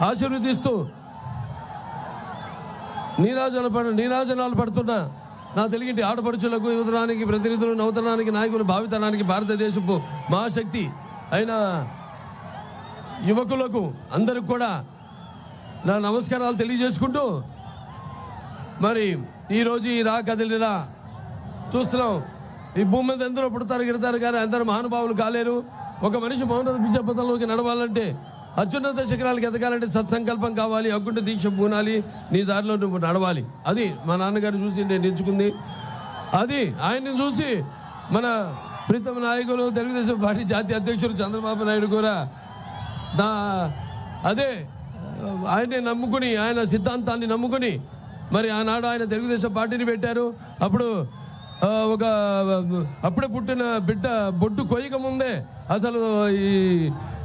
ఆశీర్వదిస్తూ నీరాజనాలు పడుతున్న నా తెలుగింటి ఆడపడుచులకు, యువతరానికి ప్రతినిధులు, నవతరానికి నాయకులు, భావితరానికి భారతదేశపు మహాశక్తి అయిన యువకులకు అందరికి కూడా నా నమస్కారాలు తెలియజేసుకుంటూ, మరి ఈరోజు ఈ కదిలిలా చూస్తున్నాం. ఈ భూమి మీద ఎందరో పుడతారు గిడతారు కానీ అందరూ మహానుభావులు కాలేరు. ఒక మనిషి మౌనత విద్యాపథంలోకి నడవాలంటే, అత్యున్నత శిఖరాలకు ఎదగాలంటే సత్సంకల్పం కావాలి, అగ్గుంట దీక్ష పూనాలి, నీ దారిలో నువ్వు నడవాలి. అది మా నాన్నగారు చూసి నేను నేర్చుకుంది. అది ఆయన్ని చూసి మన ప్రీతమ నాయకులు, తెలుగుదేశం పార్టీ జాతీయ అధ్యక్షులు చంద్రబాబు నాయుడు కూడా అదే ఆయన్ని నమ్ముకుని, ఆయన సిద్ధాంతాన్ని నమ్ముకుని మరి ఆనాడు ఆయన తెలుగుదేశం పార్టీని పెట్టారు. అప్పుడే పుట్టిన బిడ్డ బొడ్డు కొయ్యక ముందే అసలు ఈ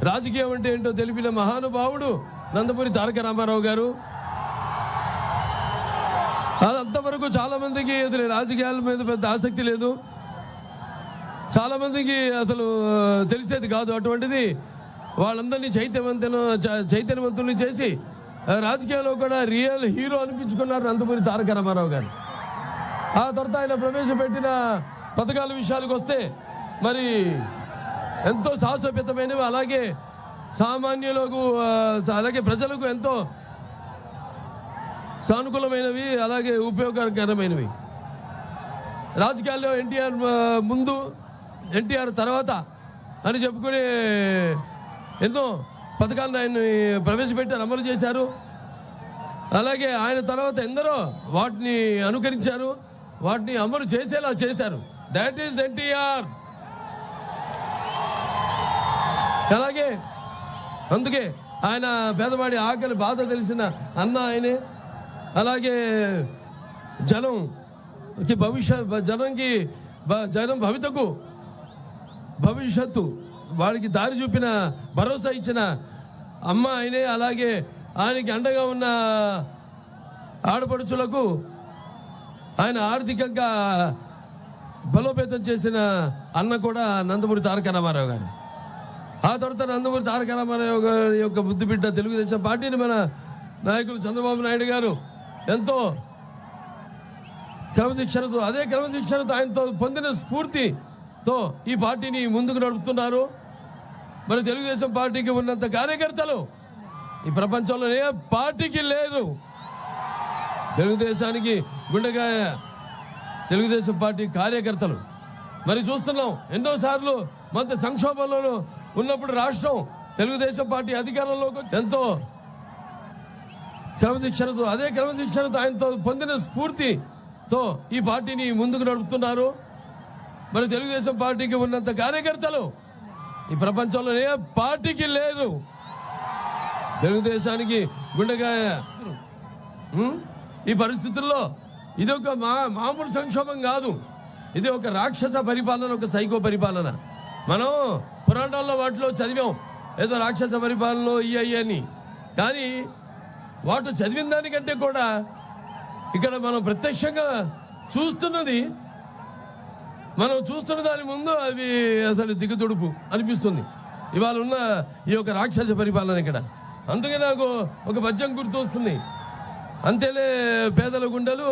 రాజకీయం అంటే ఏంటో తెలిపిన మహానుభావుడు నందమూరి తారక రామారావు గారు. అంతవరకు చాలా మందికి అసలు రాజకీయాల మీద పెద్ద ఆసక్తి లేదు, చాలా మందికి అసలు తెలిసేది కాదు. అటువంటిది వాళ్ళందరినీ చైతన్యవంతుల్ని చేసి రాజకీయాల్లో కూడా రియల్ హీరో అనిపించుకున్నారు నందమూరి తారక రామారావు గారు. ఆ తర్వాత ఆయన ప్రవేశపెట్టిన పథకాల విషయాలకు వస్తే మరి ఎంతో సాహసోపేతమైనవి, అలాగే సామాన్యులకు అలాగే ప్రజలకు ఎంతో సానుకూలమైనవి, అలాగే ఉపయోగకరమైనవి. రాజకీయాల్లో ఎన్టీఆర్ ముందు, ఎన్టీఆర్ తర్వాత అని చెప్పుకునే ఎన్నో పథకాలను ఆయన ప్రవేశపెట్టారు, అమలు చేశారు. అలాగే ఆయన తర్వాత ఎందరో వాటిని అనుకరించారు, వాటిని అమలు చేసేలా చేశారు. That is NTR. అలాగే అందుకే ఆయన పేదవాడి ఆకలి బాధ తెలిసిన అన్న ఆయనే. అలాగే జనంకి జనం భవిష్యత్తు వాడికి దారి చూపిన, భరోసా ఇచ్చిన అమ్మ ఆయనే. అలాగే ఆయనకి అండగా ఉన్న ఆడపడుచులకు ఆయన ఆర్థికంగా బలోపేతం చేసిన అన్న కూడా నందమూరి తారక రామారావు గారు. ఆ తర్వాత నందమూరి తారక రామారావు గారి యొక్క బుద్ధి బిడ్డ తెలుగుదేశం పార్టీని మన నాయకులు చంద్రబాబు నాయుడు గారు ఎంతో క్రమశిక్షణతో, అదే క్రమశిక్షణతో ఆయనతో పొందిన స్ఫూర్తితో ఈ పార్టీని ముందుకు నడుపుతున్నారు. మన తెలుగుదేశం పార్టీకి ఉన్నంత కార్యకర్తలు ఈ ప్రపంచంలో ఏ పార్టీకి లేదు. తెలుగుదేశానికి గుండెకాయ తెలుగుదేశం పార్టీ కార్యకర్తలు. మరి చూస్తున్నాం, ఎన్నోసార్లు మన సంక్షోభంలో ఉన్నప్పుడు రాష్ట్రం తెలుగుదేశం పార్టీ అధికారంలోకి ఎంతో క్రమశిక్షణతో, అదే క్రమశిక్షణతో ఆయనతో పొందిన స్ఫూర్తితో ఈ పార్టీని ముందుకు నడుపుతున్నారు. మరి తెలుగుదేశం పార్టీకి ఉన్నంత కార్యకర్తలు ఈ ప్రపంచంలో ఏ పార్టీకి లేదు. తెలుగుదేశానికి గుండెకాయ. ఈ పరిస్థితుల్లో ఇది ఒక మామూలు సంక్షోభం కాదు, ఇది ఒక రాక్షస పరిపాలన, ఒక సైకో పరిపాలన. మనం పురాణాల్లో వాటిలో చదివాం ఏదో రాక్షస పరిపాలనలో అని, కానీ వాటి చదివిన దానికంటే కూడా ఇక్కడ మనం ప్రత్యక్షంగా చూస్తున్న దాని ముందు అవి అసలు దిగుతుడుపు అనిపిస్తుంది ఇవాళ ఉన్న ఈ యొక్క రాక్షస పరిపాలన ఇక్కడ. అందుకే నాకు ఒక పద్యం గుర్తు వస్తుంది, అంతేలే పేదల గుండెలు